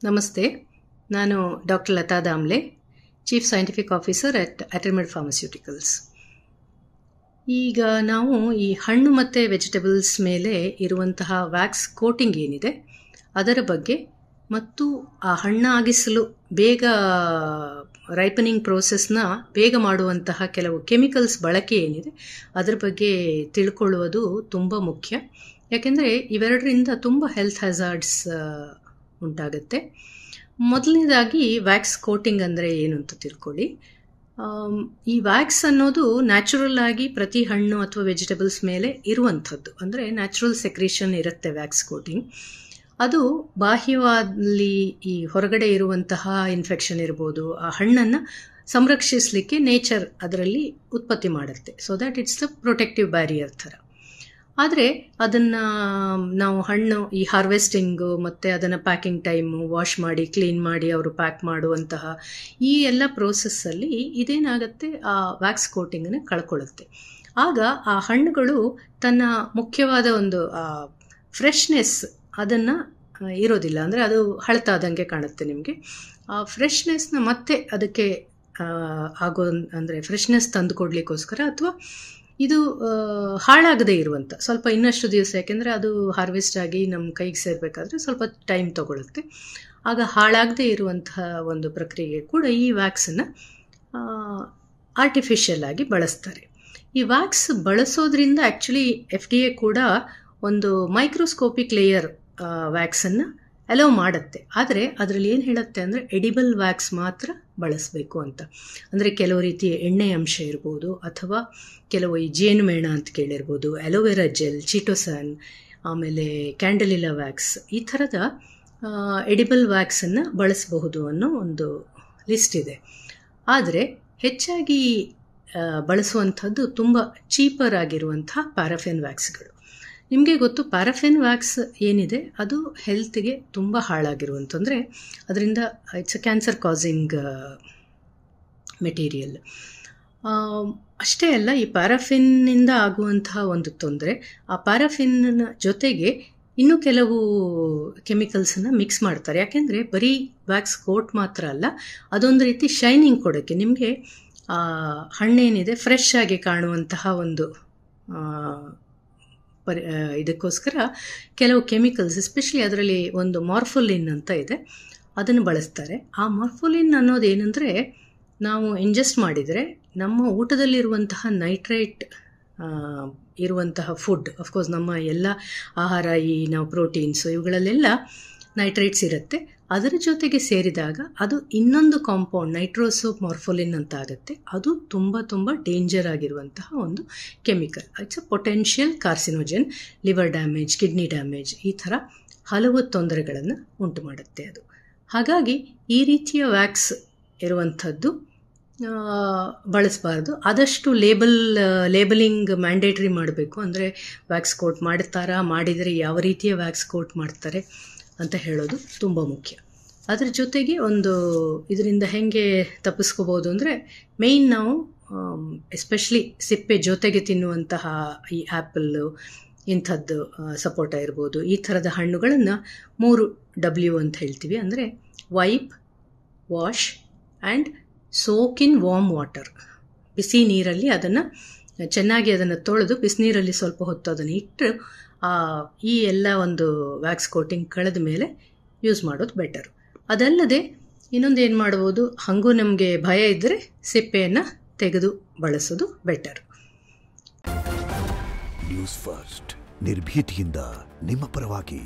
ನಮಸ್ತೆ. ನಾನು doctor Latha Damle, chief scientific officer at ಅಟರ್ಮಿಡ್ ಫಾರ್ಮಸ್ಯೂಟಿಕಲ್ಸ್. ಈಗ ನಾವು ಈ ಹಣ್ಣು ಮತ್ತು ವೆಜಿಟೇಬಲ್ಸ್ ಮೇಲೆ ಇರುವಂತಹ ವ್ಯಾಕ್ಸ್ ಕೋಟಿಂಗ್ ಏನಿದೆ ಅದರ ಬಗ್ಗೆ ಮತ್ತು ಆ ಹಣ್ಣಾಗಿಸಲು ಬೇಗ ರೈಪನಿಂಗ್ ಪ್ರೋಸೆಸ್ನ ಬೇಗ ಮಾಡುವಂತಹ ಕೆಲವು ಕೆಮಿಕಲ್ಸ್ ಬಳಕೆ ಏನಿದೆ ಅದರ ಬಗ್ಗೆ ತಿಳ್ಕೊಳ್ಳುವುದು ತುಂಬ ಮುಖ್ಯ. ಯಾಕೆಂದರೆ ಇವೆರಡರಿಂದ ತುಂಬ ಹೆಲ್ತ್ ಹ್ಯಾಜಾರ್ಡ್ಸ್ ಉಂಟಾಗುತ್ತೆ. ಮೊದಲನೇದಾಗಿ ವ್ಯಾಕ್ಸ್ ಕೋಟಿಂಗ್ ಅಂದರೆ ಏನು ಅಂತ ತಿಳ್ಕೊಳ್ಳಿ. ಈ ವ್ಯಾಕ್ಸ್ ಅನ್ನೋದು ನ್ಯಾಚುರಲ್ ಆಗಿ ಪ್ರತಿ ಹಣ್ಣು ಅಥವಾ ವೆಜಿಟೇಬಲ್ಸ್ ಮೇಲೆ ಇರುವಂಥದ್ದು, ಅಂದರೆ ನ್ಯಾಚುರಲ್ ಸೆಕ್ರೇಷನ್ ಇರುತ್ತೆ ವ್ಯಾಕ್ಸ್ ಕೋಟಿಂಗ್. ಅದು ಬಾಹ್ಯವಾಗಿ ಈ ಹೊರಗಡೆ ಇರುವಂತಹ ಇನ್ಫೆಕ್ಷನ್ ಇರ್ಬೋದು, ಆ ಹಣ್ಣನ್ನು ಸಂರಕ್ಷಿಸಲಿಕ್ಕೆ ನೇಚರ್ ಅದರಲ್ಲಿ ಉತ್ಪತ್ತಿ ಮಾಡುತ್ತೆ. So that it's the protective barrier ಥರ. ಆದರೆ ಅದನ್ನು ನಾವು ಹಣ್ಣು ಈ ಹಾರ್ವೆಸ್ಟಿಂಗು ಮತ್ತು ಅದನ್ನು ಪ್ಯಾಕಿಂಗ್ ಟೈಮು, ವಾಶ್ ಮಾಡಿ ಕ್ಲೀನ್ ಮಾಡಿ ಅವರು ಪ್ಯಾಕ್ ಮಾಡುವಂತಹ ಈ ಎಲ್ಲ ಪ್ರೋಸೆಸ್ಸಲ್ಲಿ ಇದೇನಾಗುತ್ತೆ, ಆ ವ್ಯಾಕ್ಸ್ ಕೋಟಿಂಗನ್ನು ಕಳ್ಕೊಳ್ಳುತ್ತೆ. ಆಗ ಆ ಹಣ್ಣುಗಳು ತನ್ನ ಮುಖ್ಯವಾದ ಒಂದು ಫ್ರೆಶ್ನೆಸ್ ಅದನ್ನು ಇರೋದಿಲ್ಲ, ಅಂದರೆ ಅದು ಹಳತಾದಂಗೆ ಕಾಣುತ್ತೆ ನಿಮಗೆ. ಆ ಫ್ರೆಶ್ನೆಸ್ನ ಮತ್ತೆ ಅದಕ್ಕೆ ಆಗೋ ಅಂದರೆ ಫ್ರೆಶ್ನೆಸ್ ತಂದು ಕೊಡಲಿಕ್ಕೋಸ್ಕರ ಅಥವಾ ಇದು ಹಾಳಾಗದೇ ಇರುವಂಥ ಸ್ವಲ್ಪ ಇನ್ನಷ್ಟು ದಿವಸ, ಯಾಕೆಂದರೆ ಅದು ಹಾರ್ವೆಸ್ಟ್ ಆಗಿ ನಮ್ಮ ಕೈಗೆ ಸೇರಬೇಕಾದ್ರೆ ಸ್ವಲ್ಪ ಟೈಮ್ ತಗೊಳುತ್ತೆ. ಆಗ ಹಾಳಾಗದೇ ಇರುವಂತಹ ಒಂದು ಪ್ರಕ್ರಿಯೆಗೆ ಕೂಡ ಈ ವ್ಯಾಕ್ಸನ್ನು ಆರ್ಟಿಫಿಷಿಯಲ್ ಆಗಿ ಬಳಸ್ತಾರೆ. ಈ ವ್ಯಾಕ್ಸ್ ಬಳಸೋದ್ರಿಂದ ಆ್ಯಕ್ಚುಲಿ FDA ಕೂಡ ಒಂದು ಮೈಕ್ರೋಸ್ಕೋಪಿಕ್ ಲೇಯರ್ ವ್ಯಾಕ್ಸನ್ನು ಅಲೋ ಮಾಡುತ್ತೆ. ಆದರೆ ಅದರಲ್ಲಿ ಏನು ಹೇಳುತ್ತೆ ಅಂದರೆ ಎಡಿಬಲ್ ವ್ಯಾಕ್ಸ್ ಮಾತ್ರ ಬಳಸಬೇಕು ಅಂತ. ಅಂದರೆ ಕೆಲವು ರೀತಿಯ ಎಣ್ಣೆ ಅಂಶ ಇರ್ಬೋದು, ಅಥವಾ ಕೆಲವು ಈ ಜೇನುಮೇಣ ಅಂತ ಕೇಳಿರ್ಬೋದು, ಅಲೋವೆರಾ ಜೆಲ್, ಚಿಟೋಸಾನ್, ಆಮೇಲೆ ಕ್ಯಾಂಡಲಿಲಾ ವ್ಯಾಕ್ಸ್, ಈ ಥರದ ಎಡಿಬಲ್ ವ್ಯಾಕ್ಸನ್ನು ಬಳಸಬಹುದು ಅನ್ನೋ ಒಂದು ಲಿಸ್ಟ್ ಇದೆ. ಆದರೆ ಹೆಚ್ಚಾಗಿ ಬಳಸುವಂಥದ್ದು ತುಂಬ ಚೀಪರ್ ಆಗಿರುವಂಥ ಪ್ಯಾರಾಫಿನ್ ವ್ಯಾಕ್ಸ್ಗಳು. ನಿಮಗೆ ಗೊತ್ತು, ಪ್ಯಾರಾಫಿನ್ ವ್ಯಾಕ್ಸ್ ಏನಿದೆ ಅದು ಹೆಲ್ತ್ಗೆ ತುಂಬ ಹಾಳಾಗಿರುವಂಥ, ಅಂದರೆ ಅದರಿಂದ it's a cancer causing material. ಅಷ್ಟೇ ಅಲ್ಲ, ಈ ಪ್ಯಾರಾಫಿನ್ನಿಂದ ಆಗುವಂತಹ ಒಂದು ತೊಂದರೆ, ಆ ಪ್ಯಾರಾಫಿನ್ನ ಜೊತೆಗೆ ಇನ್ನೂ ಕೆಲವು ಕೆಮಿಕಲ್ಸನ್ನು ಮಿಕ್ಸ್ ಮಾಡ್ತಾರೆ. ಯಾಕೆಂದರೆ ಬರೀ ವ್ಯಾಕ್ಸ್ ಕೋಟ್ ಮಾತ್ರ ಅಲ್ಲ, ಅದೊಂದು ರೀತಿ ಶೈನಿಂಗ್ ಕೊಡೋಕ್ಕೆ, ನಿಮಗೆ ಹಣ್ಣೇನಿದೆ ಫ್ರೆಶ್ ಆಗಿ ಕಾಣುವಂತಹ ಒಂದು ಇದಕ್ಕೋಸ್ಕರ ಕೆಲವು ಕೆಮಿಕಲ್ಸ್, ಎಸ್ಪೆಷಲಿ ಅದರಲ್ಲಿ ಒಂದು ಮಾರ್ಫೋಲಿನ್ ಅಂತ ಇದೆ, ಅದನ್ನು ಬಳಸ್ತಾರೆ. ಆ ಮಾರ್ಫೋಲಿನ್ ಅನ್ನೋದು ಏನಂದರೆ, ನಾವು ಇಂಜೆಸ್ಟ್ ಮಾಡಿದರೆ ನಮ್ಮ ಊಟದಲ್ಲಿರುವಂತಹ ನೈಟ್ರೇಟ್ ಇರುವಂತಹ ಫುಡ್, ಅಫ್ಕೋರ್ಸ್ ನಮ್ಮ ಎಲ್ಲ ಆಹಾರ, ಈ ನಾವು ಪ್ರೋಟೀನ್ಸು ಇವುಗಳಲ್ಲೆಲ್ಲ ನೈಟ್ರೇಟ್ಸ್ ಇರುತ್ತೆ, ಅದರ ಜೊತೆಗೆ ಸೇರಿದಾಗ ಅದು ಇನ್ನೊಂದು ಕಾಂಪೌಂಡ್ ನೈಟ್ರೋಸೋಮಾರ್ಫೋಲಿನ್ ಅಂತ ಆಗುತ್ತೆ. ಅದು ತುಂಬ ತುಂಬ ಡೇಂಜರ್ ಆಗಿರುವಂತಹ ಒಂದು chemical. It's a potential carcinogen, liver damage, kidney damage, ಈ ಥರ ಹಲವು ತೊಂದರೆಗಳನ್ನು ಉಂಟು ಮಾಡುತ್ತೆ ಅದು. ಹಾಗಾಗಿ ಈ ರೀತಿಯ ವ್ಯಾಕ್ಸ್ ಇರುವಂಥದ್ದು ಬಳಸಬಾರ್ದು. ಆದಷ್ಟು ಲೇಬಲಿಂಗ್ ಮ್ಯಾಂಡೇಟ್ರಿ ಮಾಡಬೇಕು. ಅಂದರೆ ವ್ಯಾಕ್ಸ್ ಕೋಟ್ ಮಾಡ್ತಾರಾ, ಮಾಡಿದರೆ ಯಾವ ರೀತಿಯ ವ್ಯಾಕ್ಸ್ ಕೋಟ್ ಮಾಡ್ತಾರೆ ಅಂತ ಹೇಳೋದು ತುಂಬ ಮುಖ್ಯ. ಅದ್ರ ಜೊತೆಗೆ ಇದರಿಂದ ಹೇಗೆ ತಪ್ಪಿಸ್ಕೋಬೋದು ಅಂದರೆ, ಮೇಯ್ನ್ ನಾವು ಎಸ್ಪೆಷಲಿ ಸಿಪ್ಪೆ ಜೊತೆಗೆ ತಿನ್ನುವಂತಹ ಈ ಆ್ಯಪಲ್ಲು, ಇಂಥದ್ದು ಸಪೋಟ ಇರ್ಬೋದು, ಈ ಥರದ ಹಣ್ಣುಗಳನ್ನು 3W ಅಂತ ಹೇಳ್ತೀವಿ. ಅಂದರೆ wipe, wash and soak in warm water. ಬಿಸಿ ನೀರಲ್ಲಿ ಚೆನ್ನಾಗಿ ಅದನ್ನು ತೊಳೆದು ಬಿಸಿನೀರಲ್ಲಿ ಸ್ವಲ್ಪ ಹೊತ್ತು ಅದನ್ನು ಇಟ್ಟು ಈ ಎಲ್ಲ ಒಂದು ವ್ಯಾಕ್ಸ್ ಕೋಟಿಂಗ್ ಕಳೆದ ಮೇಲೆ ಯೂಸ್ ಮಾಡೋದು ಬೆಟರು. ಅದಲ್ಲದೆ ಇನ್ನೊಂದು ಏನು ಮಾಡ್ಬೋದು, ಹಾಗೂ ನಮಗೆ ಭಯ ಇದ್ದರೆ ಸಿಪ್ಪೆಯನ್ನು ತೆಗೆದು ಬಳಸೋದು ಬೆಟರ್. ನ್ಯೂಸ್ ಫಸ್ಟ್, ನಿರ್ಭೀತಿಯಿಂದ ನಿಮ್ಮ ಪರವಾಗಿ.